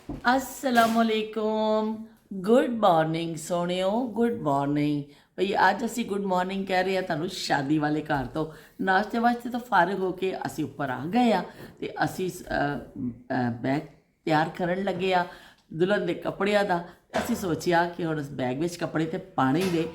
असलकुम good morning सोहणिਓ good morning ਭਈ ਅੱਜ ਅਸੀਂ ਗੁੱਡ ਮਾਰਨਿੰਗ ਕਹਿ ਰਹੇ ਆ ਤੁਹਾਨੂੰ ਸ਼ਾਦੀ ਵਾਲੇ ਘਰ ਤੋਂ ਨਾਸ਼ਤੇ ਵਾਸਤੇ ਤਾਂ ਫਾਰਗ ਹੋ ਕੇ ਅਸੀਂ ਉੱਪਰ ਆ ਗਏ ਆ ਤੇ ਅਸੀਂ ਬੈਗ ਤਿਆਰ ਕਰਨ ਲੱਗੇ ਆ ਦੁਲਹਨ ਦੇ ਕੱਪੜਿਆਂ ਦਾ ਅਸੀਂ ਸੋਚਿਆ ਕਿ ਹੁਣ ਇਸ ਬੈਗ ਵਿੱਚ ਕੱਪੜੇ ਤੇ ਪਾਣੀ ਦੇ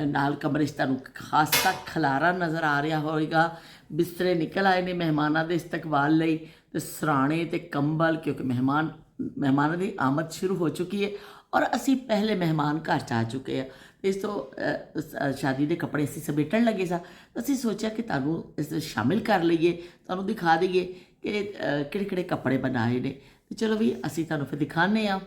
ਨਾਲ ਕਮਰੇ 'ਚ ਤੁਹਾਨੂੰ ਖਾਸਾ ਖਲਾਰਾ ਨਜ਼ਰ ਆ ਰਿਹਾ ਹੋਵੇਗਾ ਬਿਸਤਰੇ ਨਿਕਲ ਆਏ ਨੇ ਮਹਿਮਾਨਾਂ ਦੇ ਇਸਤਕਬਾਲ ਲਈ ਤੇ ਸਰਾਣੇ ਤੇ ਕੰਬਲ ਕਿਉਂਕਿ ਮਹਿਮਾਨਾਂ ਦੀ ਆਮਦ ਸ਼ੁਰੂ ਹੋ ਚੁੱਕੀ ਹੈ ਔਰ ਅਸੀਂ ਪਹਿਲੇ ਮਹਿਮਾਨ ਘਰ 'ਚ ਆ ਚੁੱਕੇ ਆ ਇਸ ਤੋਂ ਸ਼ਾਦੀ ਦੇ ਕੱਪੜੇ ਅਸੀਂ ਸਮੇਟਣ ਲੱਗੇ ਸਾਂ ਅਸੀਂ ਸੋਚਿਆ ਕਿ ਤੁਹਾਨੂੰ ਇਸ ਵਿੱਚ ਸ਼ਾਮਿਲ ਕਰ ਲਈਏ ਤੁਹਾਨੂੰ ਦਿਖਾ ਦਈਏ ਕਿ ਕਿਹੜੇ ਕਿਹੜੇ ਕੱਪੜੇ ਬਣਾਏ ਨੇ ਤੇ ਚਲੋ ਵੀ ਅਸੀਂ ਤੁਹਾਨੂੰ ਫਿਰ ਦਿਖਾਉਂਦੇ ਹਾਂ।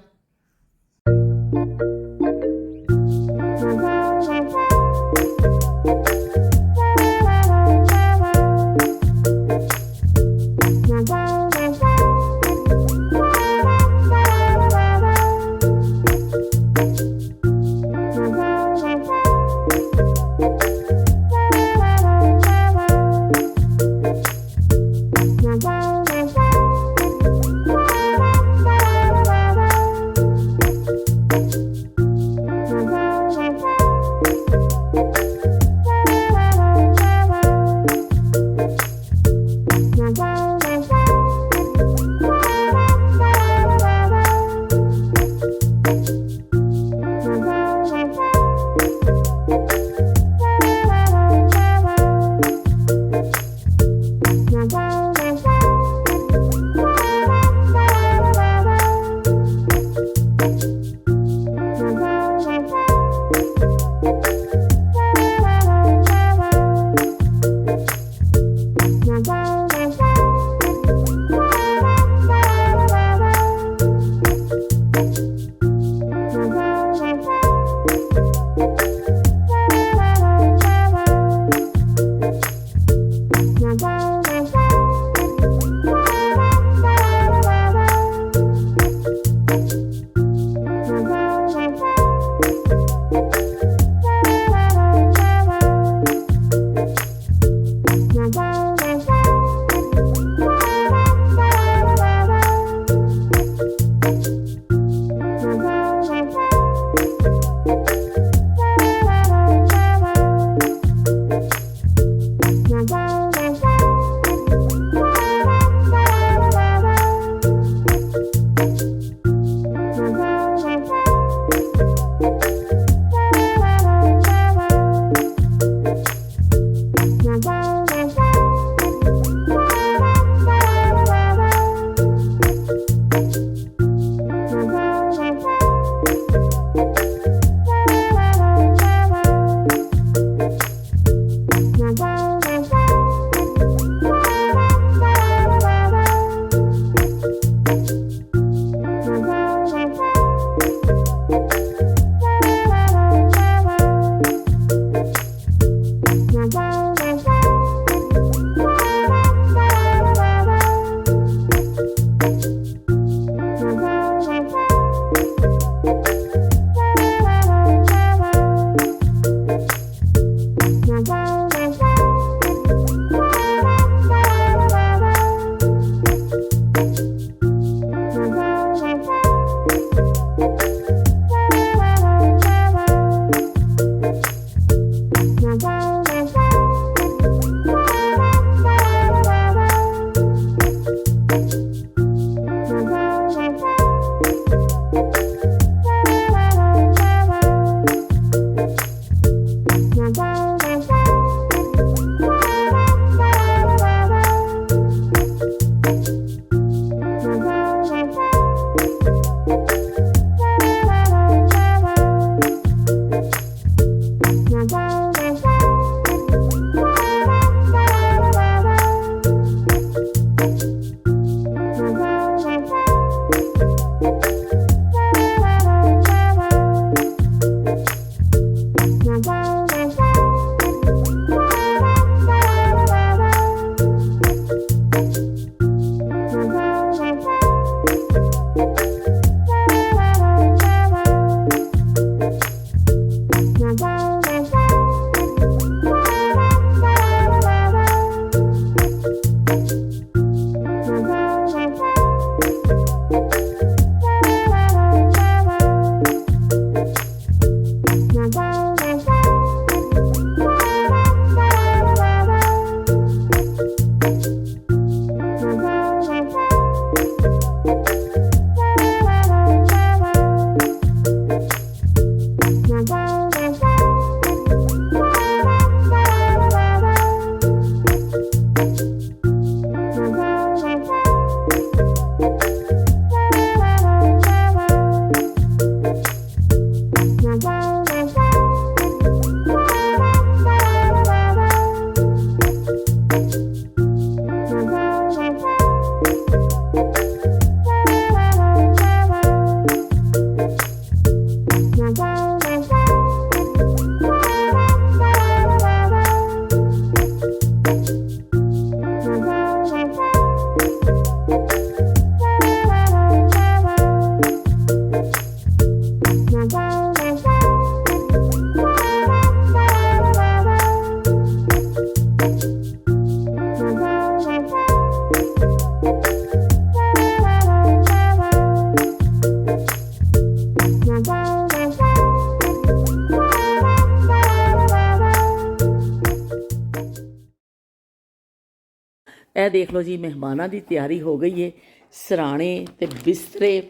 ਇਹ ਦੇਖ ਲਓ ਜੀ ਮਹਿਮਾਨਾਂ ਦੀ ਤਿਆਰੀ ਹੋ ਗਈ ਹੈ। ਸਰਾਣੇ ਤੇ ਬਿਸਤਰੇ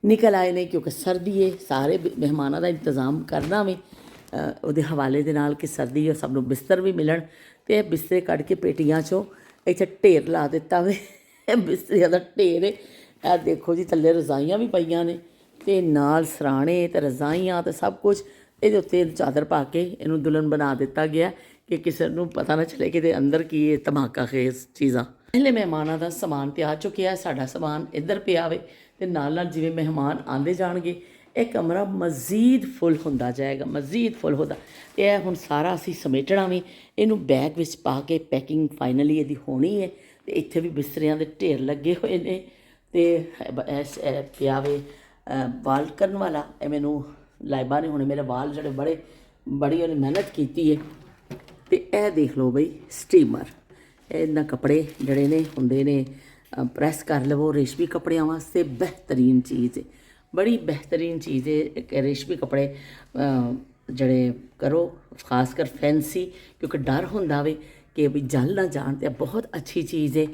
ਨਿਕਲ ਆਏ ਨੇ ਕਿਉਂਕਿ ਸਰਦੀ ਹੈ। ਸਾਰੇ ਮਹਿਮਾਨਾਂ ਦਾ ਇੰਤਜ਼ਾਮ ਕਰਨਾ ਵੀ ਉਹਦੇ ਹਵਾਲੇ ਦੇ ਨਾਲ ਕਿ ਸਰਦੀ ਹੈ, ਸਭ ਨੂੰ ਬਿਸਤਰ ਵੀ ਮਿਲਣ। ਤੇ ਇਹ ਬਿਸਤਰੇ ਕੱਢ ਕੇ ਪੇਟੀਆਂ 'ਚੋਂ ਇੱਥੇ ਢੇਰ ਲਾ ਦਿੱਤਾ ਵੇ। ਇਹ ਬਿਸਤਰਿਆਂ ਦਾ ਢੇਰ ਹੈ। ਇਹ ਦੇਖੋ ਜੀ ਥੱਲੇ ਰਜ਼ਾਈਆਂ ਵੀ ਪਈਆਂ ਨੇ ਤੇ ਨਾਲ ਸਰਾਣੇ ਤੇ ਰਜ਼ਾਈਆਂ ਤੇ ਸਭ ਕੁਝ। ਇਹਦੇ ਉੱਤੇ ਚਾਦਰ ਪਾ ਕੇ ਇਹਨੂੰ ਦੁਲਹਨ ਬਣਾ ਦਿੱਤਾ ਗਿਆ ਕਿ ਕਿਸੇ ਨੂੰ ਪਤਾ ਨਾ ਚੱਲੇ ਕਿ ਇਹਦੇ ਅੰਦਰ ਕੀ ਹੈ ਧਮਾਕਾ ਖੇਜ਼ ਚੀਜ਼ਾਂ। ਪਹਿਲੇ ਮਹਿਮਾਨਾਂ ਦਾ ਸਮਾਨ ਤੇ ਆ ਚੁੱਕਿਆ, ਸਾਡਾ ਸਮਾਨ ਇੱਧਰ ਪਿਆ ਵੇ ਤੇ ਨਾਲ ਨਾਲ ਜਿਵੇਂ ਮਹਿਮਾਨ ਆਉਂਦੇ ਜਾਣਗੇ ਇਹ ਕਮਰਾ ਮਜ਼ੀਦ ਫੁੱਲ ਹੁੰਦਾ ਜਾਏਗਾ, ਮਜ਼ੀਦ ਫੁੱਲ ਹੁੰਦਾ। ਤੇ ਇਹ ਹੁਣ ਸਾਰਾ ਅਸੀਂ ਸਮੇਟਣਾ ਵੀ, ਇਹਨੂੰ ਬੈਗ ਵਿੱਚ ਪਾ ਕੇ ਪੈਕਿੰਗ ਫਾਈਨਲੀ ਇਹਦੀ ਹੋਣੀ ਹੈ। ਤੇ ਇੱਥੇ ਵੀ ਬਿਸਤਰਿਆਂ ਦੇ ਢੇਰ ਲੱਗੇ ਹੋਏ ਨੇ ਤੇ ਇਹ ਪਿਆ ਵੇ ਵਾਲ ਕਰਨ ਵਾਲਾ। ਇਹ ਮੈਨੂੰ ਲਾਈਬਾ ਨੇ ਹੁਣ ਮੇਰੇ ਵਾਲ ਜਿਹੜੇ ਬੜੀ ਉਹਨੇ ਮਿਹਨਤ ਕੀਤੀ ਹੈ। ਤੇ ਇਹ ਦੇਖ ਲਓ ਬਈ ਸਟੀਮਰ, ਇਹਨਾਂ ਕੱਪੜੇ ਜਿਹੜੇ ਨੇ ਹੁੰਦੇ ਨੇ ਪ੍ਰੈਸ ਕਰ ਲਵੋ। ਰੇਸ਼ਮੀ ਕੱਪੜਿਆਂ ਵਾਸਤੇ ਬਿਹਤਰੀਨ ਚੀਜ਼ ਹੈ, ਬੜੀ ਬਿਹਤਰੀਨ ਚੀਜ਼ ਹੈ ਰੇਸ਼ਮੀ ਕੱਪੜੇ ਜਿਹੜੇ ਕਰੋ, ਖਾਸ ਕਰ ਫੈਂਸੀ, ਕਿਉਂਕਿ ਡਰ ਹੁੰਦਾ ਵੇ ਕਿ ਵੀ ਜਲ ਨਾ ਜਾਣ। ਤੇ ਬਹੁਤ ਅੱਛੀ ਚੀਜ਼ ਹੈ।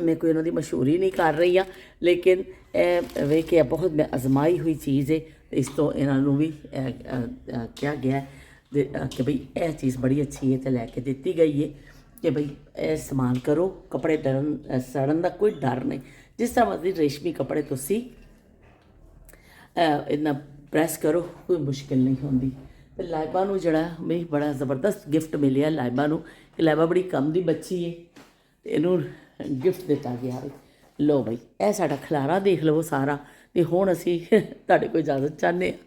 ਮੈਂ ਕੋਈ ਉਹਨਾਂ ਦੀ ਮਸ਼ਹੂਰੀ ਨਹੀਂ ਕਰ ਰਹੀ ਹਾਂ, ਲੇਕਿਨ ਇਹ ਵੇ ਕਿ ਬਹੁਤ ਮੈਂ ਅਜ਼ਮਾਈ ਹੋਈ ਚੀਜ਼ ਹੈ। ਇਸ ਤੋਂ ਇਹਨਾਂ ਨੂੰ ਵੀ ਕਿਹਾ ਗਿਆ ਕਿ ਭਈ ਇਹ ਚੀਜ਼ ਬੜੀ ਅੱਛੀ ਹੈ ਤੇ ਲੈ ਕੇ ਦਿੱਤੀ ਗਈ ਹੈ ਕਿ ਭਈ ਇਹ ਇਸਤੇਮਾਲ ਕਰੋ। ਕੱਪੜੇ ਸੜਨ ਦਾ ਕੋਈ ਡਰ ਨਹੀਂ। ਜਿਸ ਤਰ੍ਹਾਂ ਮਰਜ਼ੀ ਰੇਸ਼ਮੀ ਕੱਪੜੇ ਤੁਸੀਂ ਇਹਨਾਂ ਪ੍ਰੈਸ ਕਰੋ, ਕੋਈ ਮੁਸ਼ਕਿਲ ਨਹੀਂ ਹੁੰਦੀ। ਤੇ ਲਾਈਬਾ ਨੂੰ ਜਿਹੜਾ ਮੈਨੂੰ ਬੜਾ ਜ਼ਬਰਦਸਤ ਗਿਫਟ ਮਿਲਿਆ ਲਾਈਬਾ ਨੂੰ, ਕਿ ਲਾਈਬਾ ਬੜੀ ਕੰਮ ਦੀ ਬੱਚੀ ਹੈ ਤੇ ਇਹਨੂੰ ਗਿਫਟ ਦਿੱਤਾ ਗਿਆ। ਲਓ ਬਈ ਇਹ ਸਾਡਾ ਖਿਲਾਰਾ ਦੇਖ ਲਵੋ ਸਾਰਾ। ਤੇ ਹੁਣ ਅਸੀਂ ਤੁਹਾਡੇ ਕੋਲ ਇਜਾਜ਼ਤ ਚਾਹੁੰਦੇ ਹਾਂ।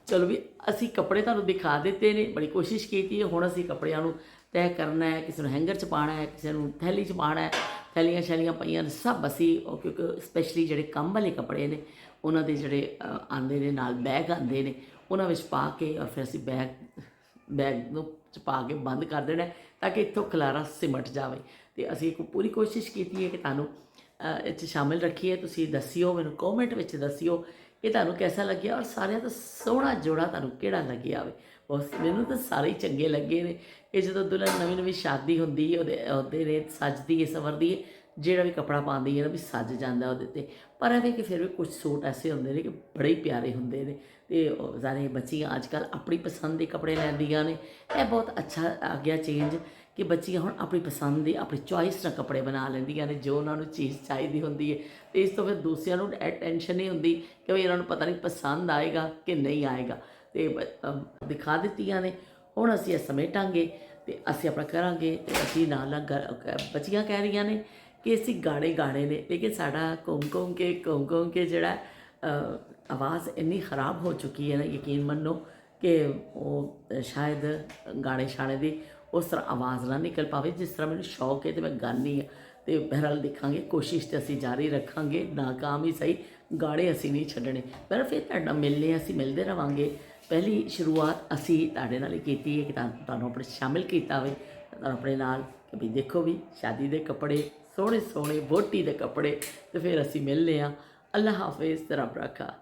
ਚਲੋ ਵੀ ਅਸੀਂ ਕੱਪੜੇ ਤੁਹਾਨੂੰ ਦਿਖਾ ਦਿੱਤੇ ਨੇ, ਬੜੀ ਕੋਸ਼ਿਸ਼ ਕੀਤੀ ਹੈ। ਹੁਣ ਅਸੀਂ ਕੱਪੜਿਆਂ ਨੂੰ ਤੈਅ ਕਰਨਾ ਹੈ, ਕਿਸੇ ਨੂੰ ਹੈਂਗਰ 'ਚ ਪਾਉਣਾ ਹੈ, ਕਿਸੇ ਨੂੰ ਥੈਲੀ 'ਚ ਪਾਉਣਾ ਹੈ। ਥੈਲੀਆਂ ਸ਼ੈਲੀਆਂ ਪਈਆਂ ਨੇ ਸਭ ਅਸੀਂ, ਕਿਉਂਕਿ ਸਪੈਸ਼ਲੀ ਜਿਹੜੇ ਕੰਮ ਵਾਲੇ ਕੱਪੜੇ ਨੇ ਉਹਨਾਂ ਦੇ ਜਿਹੜੇ ਆਉਂਦੇ ਨੇ ਨਾਲ ਬੈਗ ਆਉਂਦੇ ਨੇ, ਉਹਨਾਂ ਵਿੱਚ ਪਾ ਕੇ ਔਰ ਫਿਰ ਅਸੀਂ ਬੈਗ ਨੂੰ 'ਚ ਪਾ ਕੇ ਬੰਦ ਕਰ ਦੇਣਾ ਤਾਂ ਕਿ ਇੱਥੋਂ ਖਿਲਾਰਾ ਸਿਮਟ ਜਾਵੇ। ਤੇ ਅਸੀਂ ਪੂਰੀ ਕੋਸ਼ਿਸ਼ ਕੀਤੀ ਹੈ ਕਿ ਤੁਹਾਨੂੰ ਇਹ 'ਚ ਸ਼ਾਮਿਲ ਰੱਖੀਏ। ਤੁਸੀਂ ਦੱਸਿਓ, ਮੈਨੂੰ ਕਮੈਂਟ ਵਿੱਚ ਦੱਸਿਓ ਕਿ ਤੁਹਾਨੂੰ ਕੈਸਾ ਲੱਗਿਆ ਔਰ ਸਾਰਿਆਂ ਤੋਂ ਸੋਹਣਾ ਜੋੜਾ ਤੁਹਾਨੂੰ ਕਿਹੜਾ ਲੱਗਿਆ ਵੇ। ਮੈਨੂੰ ਤਾਂ ਸਾਰੇ ਹੀ ਚੰਗੇ ਲੱਗੇ ਨੇ ਕਿ ਜਦੋਂ ਦੁਲਹਨ ਨਵੀਂ ਸ਼ਾਦੀ ਹੁੰਦੀ ਹੈ ਉਹਦੇ ਨੇ ਸੱਜਦੀ ਹੈ ਸਵਰਦੀ ਹੈ, ਜਿਹੜਾ ਵੀ ਕੱਪੜਾ ਪਾਉਂਦੀ ਹੈ ਨਾ ਵੀ ਸੱਜ ਜਾਂਦਾ ਉਹਦੇ 'ਤੇ। ਪਰ ਇਹ ਕਿ ਫਿਰ ਵੀ ਕੁਝ ਸੂਟ ਐਸੇ ਹੁੰਦੇ ਨੇ ਕਿ ਬੜੇ ਹੀ ਪਿਆਰੇ ਹੁੰਦੇ ਨੇ ਤੇ ਸਾਰੇ ਬੱਚੀਆਂ ਅੱਜ ਕੱਲ੍ਹ ਆਪਣੀ ਪਸੰਦ ਦੇ ਕੱਪੜੇ ਲੈਂਦੀਆਂ ਨੇ। ਇਹ ਬਹੁਤ ਅੱਛਾ ਆ ਗਿਆ ਚੇਂਜ ਕਿ ਬੱਚੀਆਂ ਹੁਣ ਆਪਣੀ ਪਸੰਦ ਦੀ, ਆਪਣੀ ਚੋਇਸ ਨਾਲ ਕੱਪੜੇ ਬਣਾ ਲੈਂਦੀਆਂ ਨੇ ਜੋ ਉਹਨਾਂ ਨੂੰ ਚੀਜ਼ ਚਾਹੀਦੀ ਹੁੰਦੀ ਹੈ। ਤੇ ਇਸ ਤੋਂ ਫਿਰ ਦੂਸਰਿਆਂ ਨੂੰ ਟੈਨਸ਼ਨ ਨਹੀਂ ਹੁੰਦੀ ਕਿ ਵੀ ਇਹਨਾਂ ਨੂੰ ਪਤਾ ਨਹੀਂ ਪਸੰਦ ਆਏਗਾ ਕਿ ਨਹੀਂ ਆਏਗਾ। ਤੇ ਦਿਖਾ ਦਿੱਤੀਆਂ ਨੇ, ਹੁਣ ਅਸੀਂ ਇਹ ਸਮੇਟਾਂਗੇ ਤੇ ਅਸੀਂ ਆਪਣਾ ਕਰਾਂਗੇ। ਤੇ ਅਸੀਂ ਨਾਲ ਬੱਚੀਆਂ ਕਹਿ ਰਹੀਆਂ ਨੇ ਕਿ ਅਸੀਂ ਗਾਣੇ ਨੇ, ਲੇਕਿਨ ਸਾਡਾ ਘੁੰਮ ਘੁੰਮ ਕੇ ਜਿਹੜਾ ਆਵਾਜ਼ ਇੰਨੀ ਖਰਾਬ ਹੋ ਚੁੱਕੀ ਹੈ ਨਾ, ਯਕੀਨ ਮੰਨੋ ਕਿ ਉਹ ਸ਼ਾਇਦ ਗਾਣੇ ਸ਼ਾਣੇ ਦੀ ਉਸ ਤਰ੍ਹਾਂ ਆਵਾਜ਼ ਨਾ ਨਿਕਲ ਪਾਵੇ ਜਿਸ ਤਰ੍ਹਾਂ ਮੈਨੂੰ ਸ਼ੌਕ ਹੈ ਤੇ ਮੈਂ ਗਾਉਂਦੀ ਹਾਂ। ਤੇ ਬਹਿਰਹਾਲ ਦੇਖਾਂਗੇ, ਕੋਸ਼ਿਸ਼ ਤੇ ਅਸੀਂ ਜਾਰੀ ਰੱਖਾਂਗੇ, ਨਾਕਾਮ ਹੀ ਸਹੀ, ਗਾਣੇ ਅਸੀਂ ਨਹੀਂ ਛੱਡਣੇ। ਪਰ ਫਿਰ ਤੁਹਾਡਾ ਮਿਲਨੇ, ਅਸੀਂ ਮਿਲਦੇ ਰਹਾਂਗੇ। ਪਹਿਲੀ ਸ਼ੁਰੂਆਤ ਅਸੀਂ ਤੁਹਾਡੇ ਨਾਲ ਹੀ ਕੀਤੀ ਹੈ ਕਿ ਤੁਹਾਨੂੰ ਆਪਣੇ ਸ਼ਾਮਿਲ ਕੀਤਾ ਹੋਵੇ ਤੁਹਾਨੂੰ ਆਪਣੇ ਨਾਲ ਕਿ ਵੀ ਦੇਖੋ ਵੀ ਸ਼ਾਦੀ ਦੇ ਕੱਪੜੇ ਸੋਹਣੇ ਸੋਹਣੇ, ਵਹੁਟੀ ਦੇ ਕੱਪੜੇ। ਤੇ ਫਿਰ ਅਸੀਂ ਮਿਲਨੇ ਹਾਂ। ਅੱਲਾ ਹਾਫਿਜ਼, ਰੱਬ ਰਾਖਾ।